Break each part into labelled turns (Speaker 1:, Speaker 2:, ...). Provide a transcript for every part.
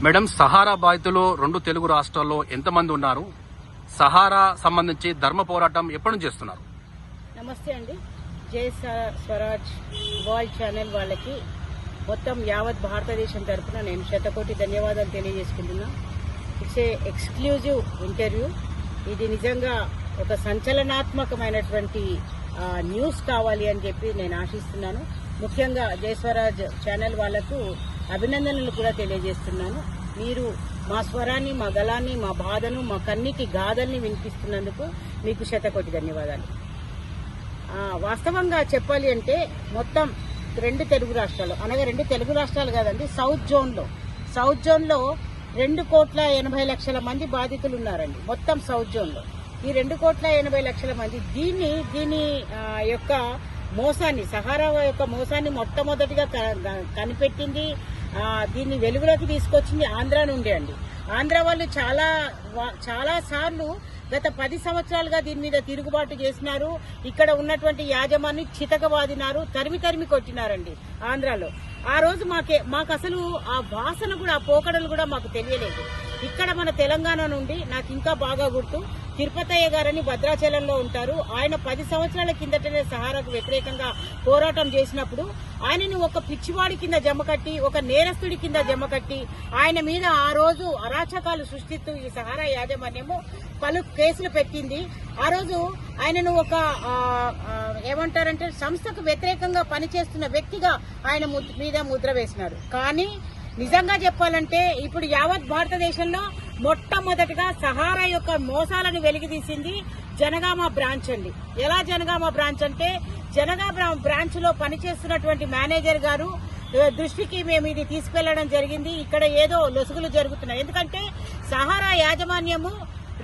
Speaker 1: Madam, Sahara బాధితులు 2 తెలుగు రాష్ట్రాల్లో ఎంతమంది ఉన్నారు? సహారా సంబంధించి ధర్మ పోరాటం ఎప్పటి నుంచి చేస్తున్నారు?
Speaker 2: నమస్తే అండి. జై స్వరాజ్ వరల్డ్ ఛానల్ వాళ్ళకి మొత్తం యావత్ భారతదేశం తరఫున నేను శతకోటి ధన్యవాదాలు తెలియజేసుకుంటున్నా. It's a exclusive interview. ఇది నిజంగా ఒక సంచలనాత్మకమైనటువంటి న్యూస్ కావాలి అని చెప్పి నేను ఆశిస్తున్నాను. ముఖ్యంగా జై స్వరాజ్ ఛానల్ వాళ్లకు అభినందనలు కూడా తెలియజేస్తున్నాను. మీరు మా స్వరాన్ని, మా గలాన్ని, మా బాధను, మా కన్నీటి గాథల్ని వినిపిస్తున్నందుకు మీకు శతకోటి ధన్యవాదాలు. వాస్తవంగా చెప్పాలి అంటే మొత్తం 2 తెలుగు రాష్ట్రాలు, అనగా 2 తెలుగు రాష్ట్రాలు కాదండి, సౌత్ జోన్లో 2,80,00,000 మంది బాధితులు ఉన్నారండి. మొత్తం సౌత్ జోన్లో ఈ 2,80,00,000 మంది దీని యొక్క మోసాన్ని, సహారా యొక్క మోసాన్ని మొట్టమొదటిగా కనిపెట్టింది, దీన్ని వెలుగులోకి తీసుకొచ్చింది ఆంధ్ర నుండి అండి. ఆంధ్ర వాళ్ళు చాలా సార్లు గత 10 సంవత్సరాలుగా దీని మీద తిరుగుబాటు చేసినారు. ఇక్కడ ఉన్నటువంటి యాజమాన్ని చితకబాదినారు, తరిమి కొట్టినారండి ఆంధ్రాలో. ఆ రోజు మాకు అసలు ఆ వాసన కూడా, ఆ పోకడలు కూడా మాకు తెలియలేదు. ఇక్కడ మన తెలంగాణ నుండి నాకు ఇంకా బాగా గుర్తు, తిరుపతయ్య గారని భద్రాచలంలో ఉంటారు. ఆయన 10 సంవత్సరాల కిందటనే సహారాకు వ్యతిరేకంగా పోరాటం చేసినప్పుడు ఆయనని ఒక పిచ్చివాడి కింద జమకట్టి, ఒక నేరస్తుడి కింద జమకట్టి, ఆయన మీద ఆ రోజు అరాచకాలు సృష్టిస్తూ ఈ సహారా యాజమాన్యము పలు కేసులు పెట్టింది. ఆ రోజు ఆయనను ఒక ఏమంటారంటే సంస్థకు వ్యతిరేకంగా పనిచేస్తున్న వ్యక్తిగా ఆయన మీద ముద్ర వేసినారు. కానీ నిజంగా చెప్పాలంటే ఇప్పుడు యావత్ భారతదేశంలో మొట్టమొదటిగా సహారా యొక్క మోసాలను వెలికితీసింది జనగామ బ్రాంచ్ అండి. ఎలా జనగామ బ్రాంచ్ అంటే, జనగామ బ్రాంచ్ లో పనిచేస్తున్నటువంటి మేనేజర్ గారు దృష్టికి మేము ఇది తీసుకెళ్లడం జరిగింది. ఇక్కడ ఏదో లొసుగులు జరుగుతున్నాయి. ఎందుకంటే సహారా యాజమాన్యము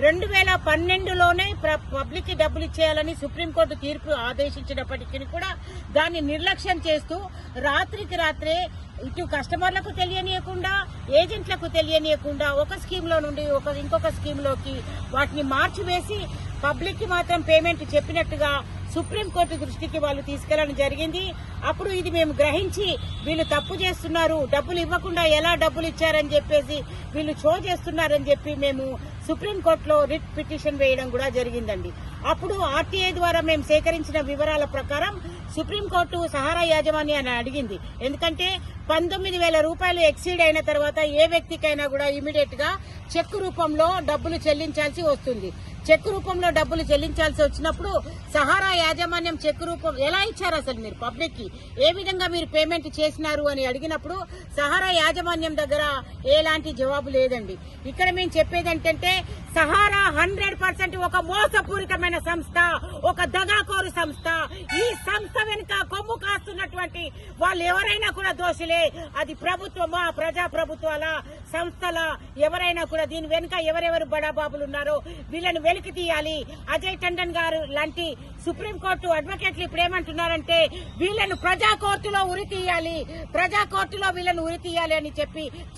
Speaker 2: 2012లోనే పబ్లిక్ కి డబ్బులు ఇచ్చేయాలని సుప్రీంకోర్టు తీర్పు ఆదేశించినప్పటికీ కూడా దాన్ని నిర్లక్ష్యం చేస్తూ రాత్రికి రాత్రే ఇటు కస్టమర్లకు తెలియనీయకుండా, ఏజెంట్లకు తెలియనీయకుండా ఒక స్కీమ్ లో నుండి ఇంకొక స్కీమ్ లోకి వాటిని మార్చివేసి పబ్లిక్ కి మాత్రం పేమెంట్ చెప్పినట్టుగా సుప్రీంకోర్టు దృష్టికి వాళ్ళు తీసుకెళ్లడం జరిగింది. అప్పుడు ఇది మేము గ్రహించి వీళ్ళు తప్పు చేస్తున్నారు, డబ్బులు ఇవ్వకుండా ఎలా డబ్బులు ఇచ్చారని చెప్పేసి వీళ్ళు షో చేస్తున్నారని చెప్పి మేము సుప్రీంకోర్టులో రిట్ పిటిషన్ వేయడం కూడా జరిగిందండి. అప్పుడు ఆర్టీఐ ద్వారా మేము సేకరించిన వివరాల ప్రకారం సుప్రీంకోర్టు సహారా యాజమాన్యాన్ని అడిగింది. ఎందుకంటే 19,000 రూపాయలు ఎక్సీడ్ అయిన తర్వాత ఏ వ్యక్తికైనా కూడా ఇమీడియట్ గా చెక్ రూపంలో డబ్బులు చెల్లించాల్సి వస్తుంది. చెక్ రూపంలో డబ్బులు చెల్లించాల్సి వచ్చినప్పుడు సహారా యాజమాన్యం చెక్ రూపం ఎలా ఇచ్చారు, అసలు మీరు పబ్లిక్ కి ఏ విధంగా మీరు పేమెంట్ చేసినారు అని అడిగినప్పుడు సహారా యాజమాన్యం దగ్గర ఎలాంటి జవాబు లేదండి. ఇక్కడ మేము చెప్పేది ఏంటంటే సహారా 100% ఒక మోసపూరితమైన సంస్థ, ఒక దగాకోరు సంస్థ. ఈ సంస్థ వెనుక కొమ్ము కాస్తున్నటువంటి వాళ్ళు ఎవరైనా కూడా దోషులే. అది ప్రభుత్వమా, ప్రజాప్రభుత్వాల సంస్థల, ఎవరైనా కూడా దీని వెనుక ఎవరెవరు బడాబాబులు ఉన్నారో వీళ్ళని వెలికి తీయాలి. అజయ్ టండన్ గారు లాంటి సుప్రీంకోర్టు అడ్వకేట్లు ఇప్పుడు ఏమంటున్నారంటే వీళ్ళను ప్రజా కోర్టులో ఉరి తీయాలి అని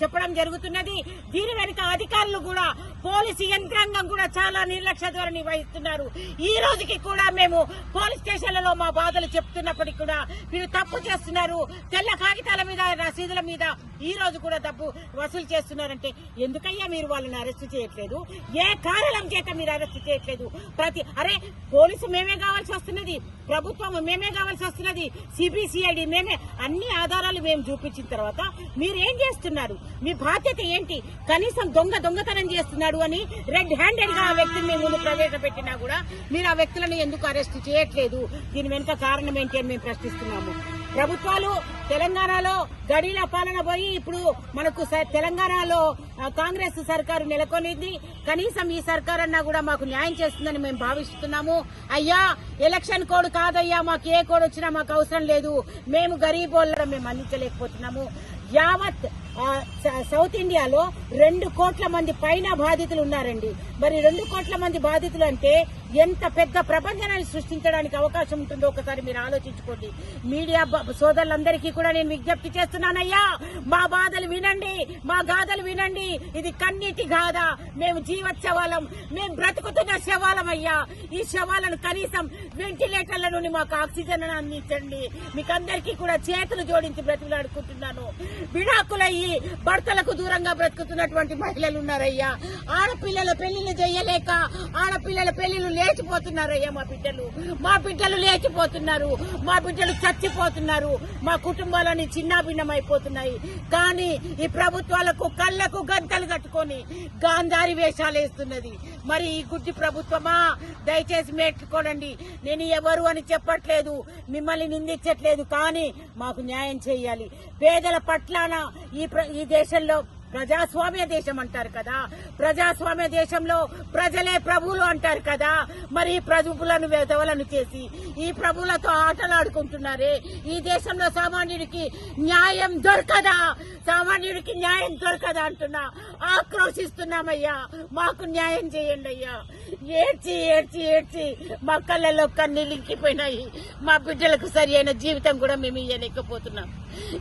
Speaker 2: చెప్పడం జరుగుతున్నది. దీని వెనుక అధికారులు కూడా, పోలీసు యంత్రాంగం కూడా చాలా నిర్లక్ష్య ధోరణి వహిస్తున్నారు. ఈ రోజుకి కూడా మేము పోలీస్ స్టేషన్లలో మా బాధలు చెప్తున్నప్పటికీ కూడా వీళ్ళు తప్పు చేస్తున్నారు. తెల్ల కాగితాల మీద, రసీదుల మీద ఈ రోజు కూడా డబ్బు వసూలు చేస్తున్నారంటే ఎందుకయ్యా మీరు వాళ్ళని అరెస్ట్ చేయట్లేదు? ఏ కారణం చేత మీరు అరెస్ట్ చేయట్లేదు? పోలీసు మేమే కావాల్సి వస్తున్నది, ప్రభుత్వం మేమే కావాల్సి వస్తున్నది, సిబిసిఐడి మేమే. అన్ని ఆధారాలు మేము చూపించిన తర్వాత మీరేం చేస్తున్నారు? మీ బాధ్యత ఏంటి? కనీసం దొంగతనం చేస్తున్నాడు అని రెడ్ హ్యాండెడ్ గా ఆ వ్యక్తిని మేము ముందు ప్రవేశపెట్టినా కూడా మీరు ఆ వ్యక్తులను ఎందుకు అరెస్ట్ చేయట్లేదు? దీని వెనుక కారణం ఏంటి అని మేము ప్రశ్నిస్తున్నాము. ప్రభుత్వాలు తెలంగాణలో గడీల పాలన పోయి ఇప్పుడు మనకు తెలంగాణలో కాంగ్రెస్ సర్కారు నెలకొనింది. కనీసం ఈ సర్కారు అన్నా కూడా మాకు న్యాయం చేస్తుందని మేము భావిస్తున్నాము. అయ్యా, ఎలక్షన్ కోడ్ కాదయ్యా, మాకు ఏ కోడ్ వచ్చినా మాకు అవసరం లేదు. మేము గరీబోళ్ళం మేము అందించలేకపోతున్నాము. యావత్ సౌత్ ఇండియాలో 2 కోట్ల మంది పైన బాధితులు ఉన్నారండి. మరి 2 కోట్ల మంది బాధితులు అంటే ఎంత పెద్ద ప్రపంచాన్ని సృష్టించడానికి అవకాశం ఉంటుందో ఒకసారి మీరు ఆలోచించుకోండి. మీడియా సోదరులందరికీ కూడా నేను విజ్ఞప్తి చేస్తున్నానయ్యా, మా బాధలు వినండి, మా గాథలు వినండి. ఇది కన్నీటి గాథ. మేము జీవోత్సవాలం, మేము బ్రతుకుతున్న శవాలమయ్యా. ఈ శవాలను కనీసం వెంటిలేటర్ల నుండి మాకు ఆక్సిజన్ అందించండి. మీకందరికీ కూడా చేతులు జోడించి బ్రతుకులాడుకుంటున్నాను. విడాకులయ్యి భర్తలకు దూరంగా బ్రతుకుతున్నటువంటి మహిళలు ఉన్నారయ్యా. ఆడపిల్లల పెళ్లిళ్ళు చేయలేక ఆడపిల్లల పెళ్లిళ్ళు లేచిపోతున్నారయ్యా. మా బిడ్డలు లేచిపోతున్నారు, మా బిడ్డలు చచ్చిపోతున్నారు, మా కుటుంబాలని చిన్నాభిన్నమైపోతున్నాయి. కానీ ఈ ప్రభుత్వాలకు కళ్లకు గంటలు కట్టుకొని గాంధారి వేషాలు వేస్తున్నది. మరి ఈ గుడ్డి ప్రభుత్వమా, దయచేసి మేట్టుకోనండి. నేను ఎవరు అని చెప్పట్లేదు, మిమ్మల్ని నిందించట్లేదు, కానీ మాకు న్యాయం చేయాలి. పేదల పట్లాన ఈ దేశంలో ప్రజాస్వామ్య దేశం అంటారు కదా, ప్రజాస్వామ్య దేశంలో ప్రజలే ప్రభువులు అంటారు కదా. మరి ప్రభువులను వెధవలను చేసి ఈ ప్రభువులతో ఆటలాడుకుంటున్నారే. ఈ దేశంలో సామాన్యుడికి న్యాయం దొరకదా? సామాన్యుడికి న్యాయం దొరకదా అంటున్నా. ఆక్రోశిస్తున్నామయ్యా, మాకు న్యాయం చేయండి అయ్యా. ఏడ్చి ఏడ్చి ఏడ్చి మా కళ్ళల్లో కన్నీళ్ళు ఇంకిపోయినాయి. మా బిడ్డలకు సరి అయిన జీవితం కూడా మేము ఇయ్యలేకపోతున్నాం.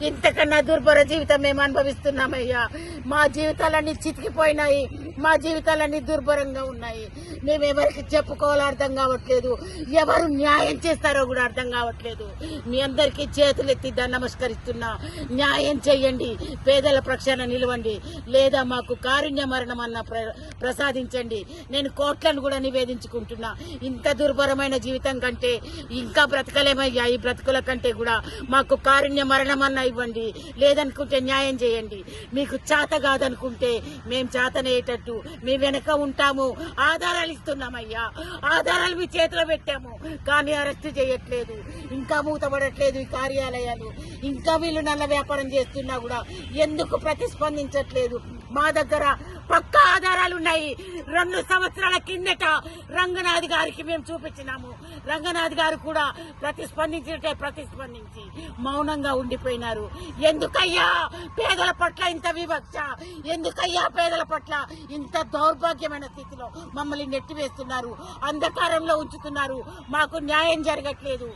Speaker 2: ఇంతకన్నా దుర్భర జీవితం మేము అనుభవిస్తున్నామయ్యా. మా జీవితాలన్నీ చితికిపోయినాయి, మా జీవితాలన్నీ దుర్భరంగా ఉన్నాయి. మేమెవరికి చెప్పుకోవాలో అర్థం కావట్లేదు, ఎవరు న్యాయం చేస్తారో కూడా అర్థం కావట్లేదు. మీ అందరికీ చేతులెత్తి నమస్కరిస్తున్నా. న్యాయం చెయ్యండి, పేదల పక్షాన నిలవండి, లేదా మాకు కారుణ్య మరణం అన్న ప్రసాదించండి. నేను కోట్లను కూడా నివేదించుకుంటున్నా. ఇంత దుర్భరమైన జీవితం కంటే ఇంకా బ్రతకలేమయ్యా. ఈ బ్రతుకుల కంటే కూడా మాకు కారుణ్య మరణం అన్న ఇవ్వండి, లేదనుకుంటే న్యాయం చేయండి. మీకు చేత కాదనుకుంటే మేము చేతనయ్యేటట్టు మీ వెనక ఉంటాము. ఆధారాలు ఇస్తున్నామయ్యా, ఆధారాలు మీ చేతిలో పెట్టాము, కానీ అరెస్ట్ చేయట్లేదు. ఇంకా మూతపడట్లేదు ఈ కార్యాలయాలు. ఇంకా వీళ్ళు నల్ల వ్యాపారం చేస్తున్నా కూడా ఎందుకు ప్రతిస్పందించట్లేదు? మా దగ్గర పక్కా ఆధారాలు ఉన్నాయి. 2 సంవత్సరాల కిందట రంగనాథ్ గారికి మేము చూపించినాము. రంగనాథ్ గారు కూడా ప్రతిస్పందించి మౌనంగా ఉండిపోయినారు. ఎందుకయ్యా పేదల పట్ల ఇంత వివక్ష? ఎందుకయ్యా పేదల పట్ల ఇంత దౌర్భాగ్యమైన స్థితిలో మమ్మల్ని నెట్టివేస్తున్నారు, అంధకారంలో ఉంచుతున్నారు? మాకు న్యాయం జరగట్లేదు.